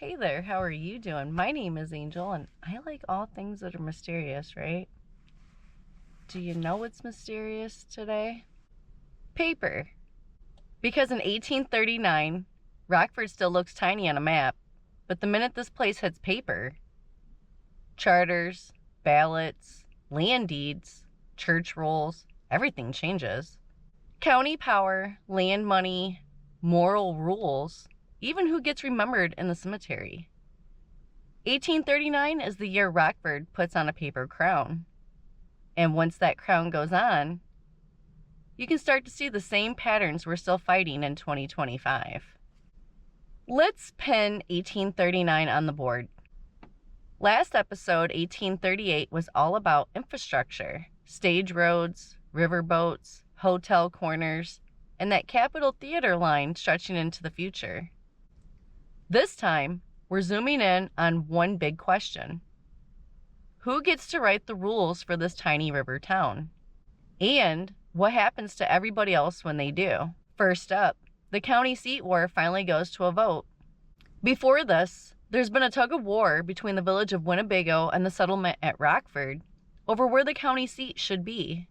Hey there, how are you doing? My name is Angel, and I like all things that are mysterious, right? Do you know what's mysterious today? Paper. Because in 1839, Rockford still looks tiny on a map, but the minute this place hits paper, charters, ballots, land deeds, church rolls, everything changes. County power, land money, moral rules, even who gets remembered in the cemetery. 1839 is the year Rockford puts on a paper crown. And once that crown goes on, you can start to see the same patterns we're still fighting in 2025. Let's pin 1839 on the board. Last episode, 1838, was all about infrastructure, stage roads, river boats, hotel corners, and that Capitol Theater line stretching into the future. This time, we're zooming in on one big question. Who gets to write the rules for this tiny river town? And what happens to everybody else when they do? First up, the county seat war finally goes to a vote. Before this, there's been a tug of war between the village of Winnebago and the settlement at Rockford over where the county seat should be.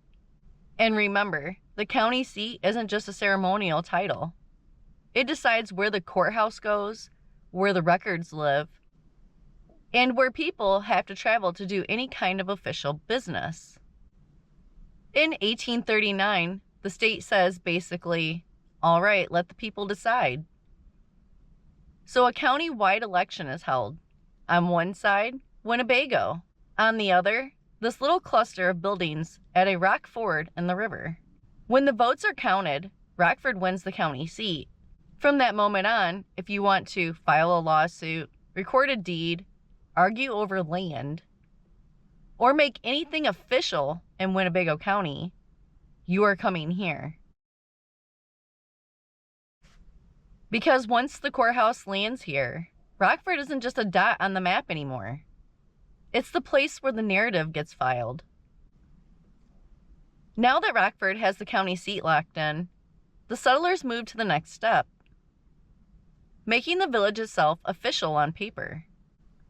And remember, the county seat isn't just a ceremonial title. It decides where the courthouse goes, where the records live, and where people have to travel to do any kind of official business. In 1839, the state says basically, all right, let the people decide. So a county-wide election is held. On one side, Winnebago. On the other, this little cluster of buildings at a rock ford in the river. When the votes are counted, Rockford wins the county seat. From that moment on, if you want to file a lawsuit, record a deed, argue over land, or make anything official in Winnebago County, you are coming here. Because once the courthouse lands here, Rockford isn't just a dot on the map anymore. It's the place where the narrative gets filed. Now that Rockford has the county seat locked in, the settlers move to the next step, making the village itself official on paper.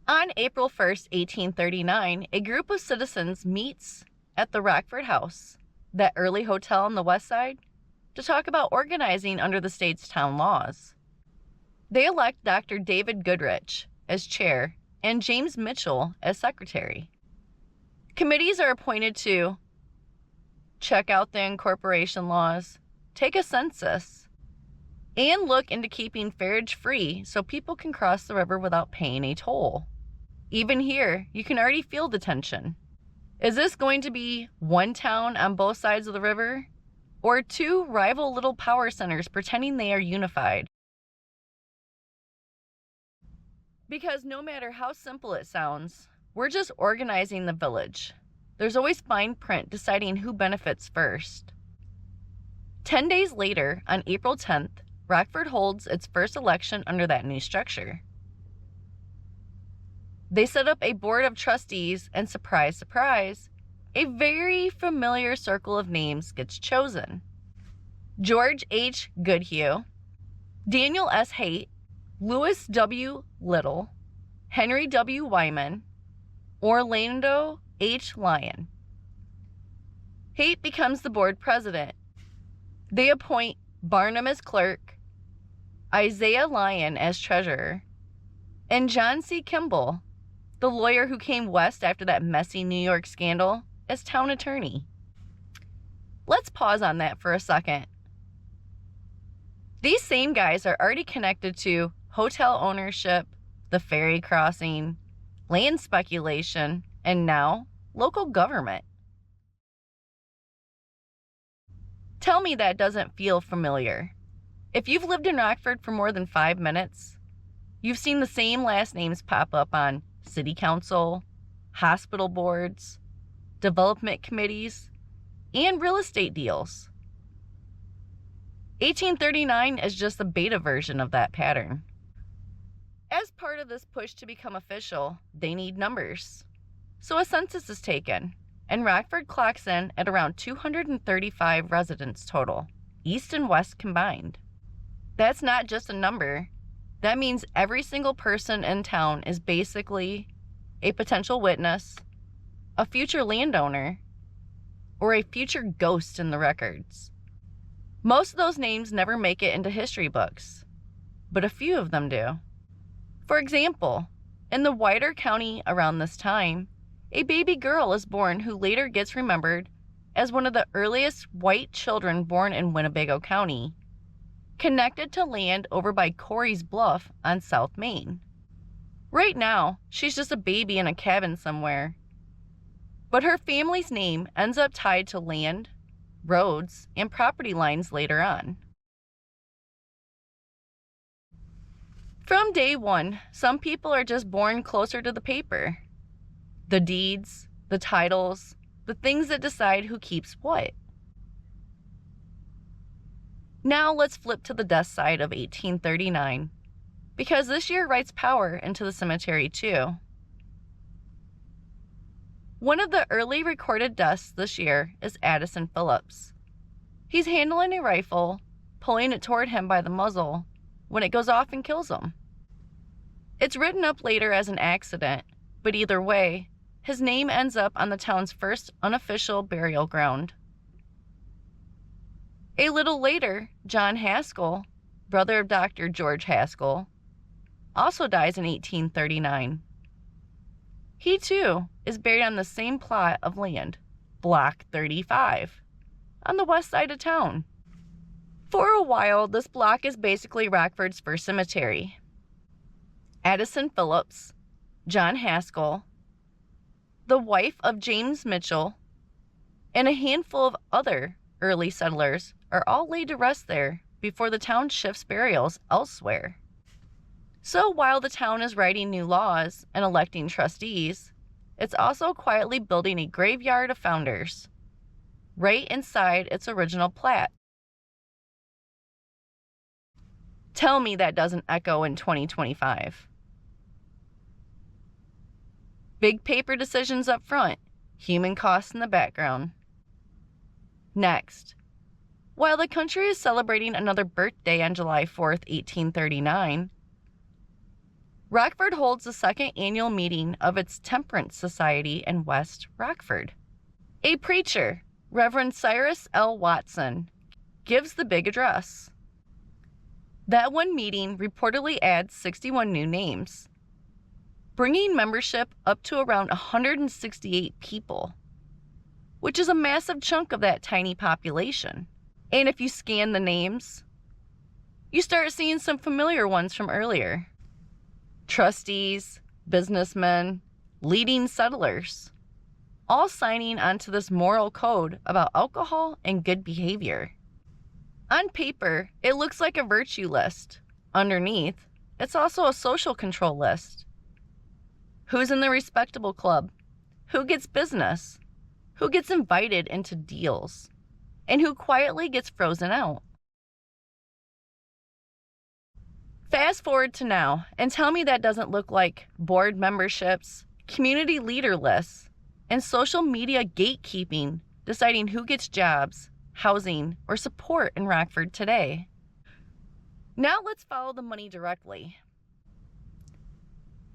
On April 1st, 1839, a group of citizens meets at the Rockford House, that early hotel on the west side, to talk about organizing under the state's town laws. They elect Dr. David Goodrich as chair and James Mitchell as secretary. Committees are appointed to check out the incorporation laws, take a census, and look into keeping ferriage free so people can cross the river without paying a toll. Even here, you can already feel the tension. Is this going to be one town on both sides of the river, or two rival little power centers pretending they are unified? Because no matter how simple it sounds, we're just organizing the village. There's always fine print deciding who benefits first. 10 days later, on April 10th, Rockford holds its first election under that new structure. They set up a board of trustees, and surprise, surprise, a very familiar circle of names gets chosen. George H. Goodhue, Daniel S. Haight, Lewis W. Little, Henry W. Wyman, Orlando H. Lyon. Haight becomes the board president. They appoint Barnum as clerk, Isaiah Lyon as treasurer, and John C. Kimball, the lawyer who came west after that messy New York scandal, as town attorney. Let's pause on that for a second. These same guys are already connected to hotel ownership, the ferry crossing, land speculation, and now local government. Tell me that doesn't feel familiar. If you've lived in Rockford for more than 5 minutes, you've seen the same last names pop up on city council, hospital boards, development committees, and real estate deals. 1839 is just the beta version of that pattern. As part of this push to become official, they need numbers. So a census is taken, and Rockford clocks in at around 235 residents total, east and west combined. That's not just a number, That means every single person in town is basically a potential witness, a future landowner, or a future ghost in the records. Most of those names never make it into history books, but a few of them do. For example, in the wider county around this time, a baby girl is born who later gets remembered as one of the earliest white children born in Winnebago County, connected to land over by Corey's Bluff on South Main. Right now, she's just a baby in a cabin somewhere, but her family's name ends up tied to land, roads, and property lines later on. From day one, some people are just born closer to the paper. The deeds, the titles, the things that decide who keeps what. Now let's flip to the death side of 1839, because this year writes power into the cemetery too. One of the early recorded deaths this year is Addison Phillips. He's handling a rifle, pulling it toward him by the muzzle, when it goes off and kills him. It's written up later as an accident, but either way, his name ends up on the town's first unofficial burial ground. A little later, John Haskell, brother of Dr. George Haskell, also dies in 1839. He too is buried on the same plot of land, Block 35, on the west side of town. For a while, this block is basically Rockford's first cemetery. Addison Phillips, John Haskell, the wife of James Mitchell, and a handful of other early settlers are all laid to rest there before the town shifts burials elsewhere. So while the town is writing new laws and electing trustees, it's also quietly building a graveyard of founders, right inside its original plat. Tell me that doesn't echo in 2025. Big paper decisions up front, human costs in the background. Next, while the country is celebrating another birthday on July 4th, 1839, Rockford holds the second annual meeting of its Temperance Society in West Rockford. A preacher, Reverend Cyrus L. Watson, gives the big address. That one meeting reportedly adds 61 new names, bringing membership up to around 168 people, which is a massive chunk of that tiny population. And if you scan the names, you start seeing some familiar ones from earlier. Trustees, businessmen, leading settlers, all signing onto this moral code about alcohol and good behavior. On paper, it looks like a virtue list. Underneath, it's also a social control list. Who's in the respectable club? Who gets business? Who gets invited into deals? And who quietly gets frozen out? Fast forward to now, and tell me that doesn't look like board memberships, community leader lists, and social media gatekeeping deciding who gets jobs, housing, or support in Rockford today. Now let's follow the money directly.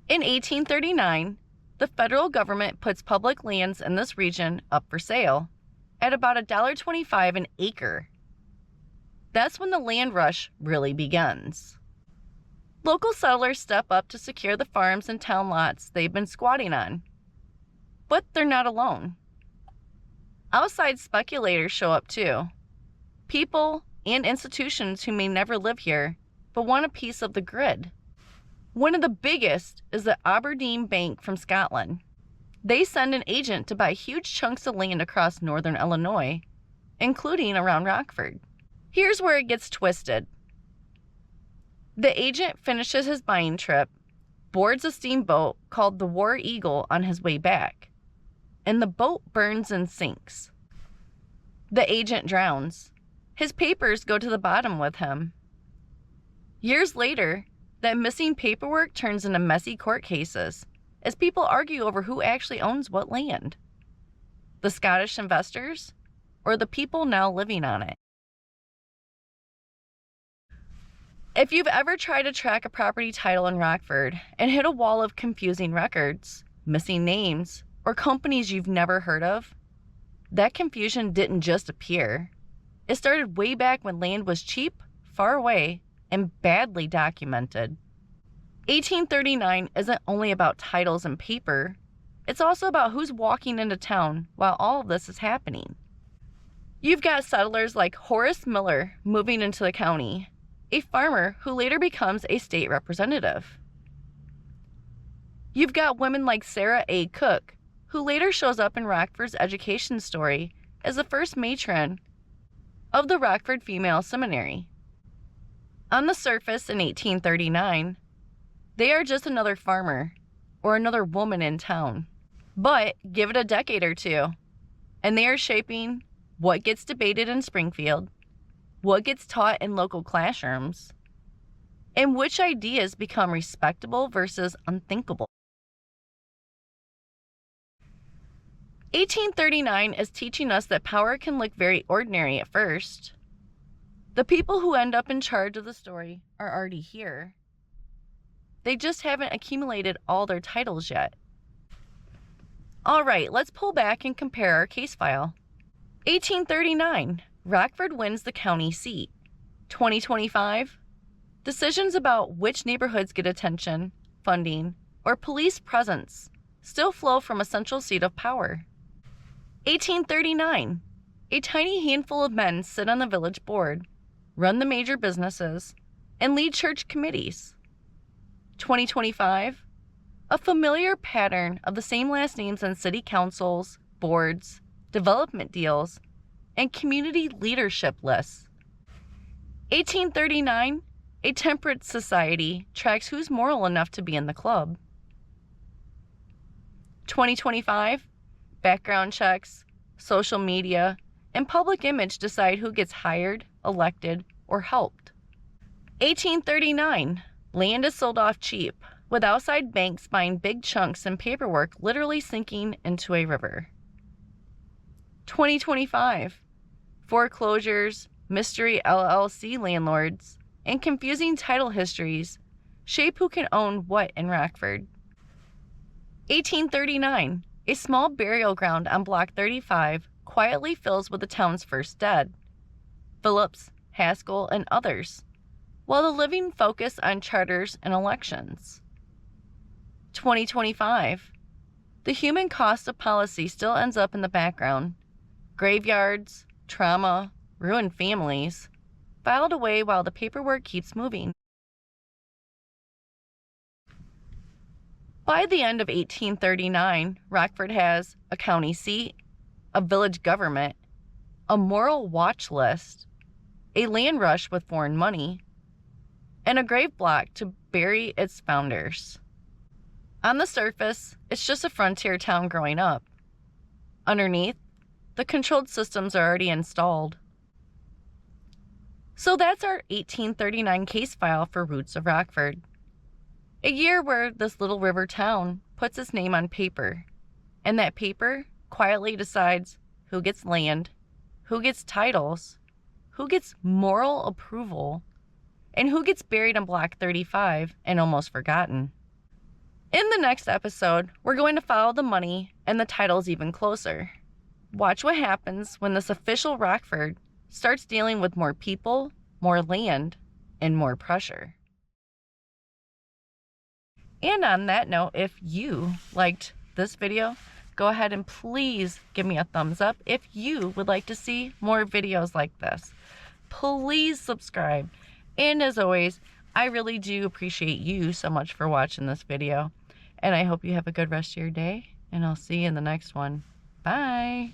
In 1839, the federal government puts public lands in this region up for sale at about $1.25 an acre. That's when the land rush really begins. Local settlers step up to secure the farms and town lots they've been squatting on. But they're not alone. Outside speculators show up too. People and institutions who may never live here, but want a piece of the grid. One of the biggest is the Aberdeen Bank from Scotland. They send an agent to buy huge chunks of land across northern Illinois, including around Rockford. Here's where it gets twisted. The agent finishes his buying trip, boards a steamboat called the War Eagle on his way back, and the boat burns and sinks. The agent drowns. His papers go to the bottom with him. Years later, that missing paperwork turns into messy court cases as people argue over who actually owns what land. The Scottish investors or the people now living on it. If you've ever tried to track a property title in Rockford and hit a wall of confusing records, missing names, or companies you've never heard of, that confusion didn't just appear. It started way back when land was cheap, far away, and badly documented. 1839 isn't only about titles and paper, it's also about who's walking into town while all of this is happening. You've got settlers like Horace Miller moving into the county, a farmer who later becomes a state representative. You've got women like Sarah A. Cook, who later shows up in Rockford's education story as the first matron of the Rockford Female Seminary. On the surface in 1839, they are just another farmer or another woman in town. But give it a decade or two, and they are shaping what gets debated in Springfield, what gets taught in local classrooms, and which ideas become respectable versus unthinkable. 1839 is teaching us that power can look very ordinary at first. The people who end up in charge of the story are already here. They just haven't accumulated all their titles yet. All right, let's pull back and compare our case file. 1839, Rockford wins the county seat. 2025, decisions about which neighborhoods get attention, funding, or police presence still flow from a central seat of power. 1839, a tiny handful of men sit on the village board, run the major businesses, and lead church committees. 2025, a familiar pattern of the same last names on city councils, boards, development deals, and community leadership lists. 1839, a temperance society tracks who's moral enough to be in the club. 2025, background checks, social media, and public image decide who gets hired, elected, or helped. 1839, land is sold off cheap, with outside banks buying big chunks and paperwork literally sinking into a river. 2025, foreclosures, mystery LLC landlords, and confusing title histories shape who can own what in Rockford. 1839, a small burial ground on Block 35 quietly fills with the town's first dead, Phillips, Haskell, and others, while the living focus on charters and elections. 2025, the human cost of policy still ends up in the background. Graveyards, trauma, ruined families, filed away while the paperwork keeps moving. By the end of 1839, Rockford has a county seat, a village government, a moral watch list, a land rush with foreign money, and a grave block to bury its founders. On the surface, it's just a frontier town growing up. Underneath, the controlled systems are already installed. So that's our 1839 case file for Roots of Rockford. A year where this little river town puts its name on paper, and that paper quietly decides who gets land, who gets titles, who gets moral approval, and who gets buried in Block 35 and almost forgotten. In the next episode, we're going to follow the money and the titles even closer. Watch what happens when this official Rockford starts dealing with more people, more land, and more pressure. And on that note, if you liked this video, go ahead and please give me a thumbs up. If you would like to see more videos like this, please subscribe. And as always, I really do appreciate you so much for watching this video. And I hope you have a good rest of your day, and I'll see you in the next one. Bye.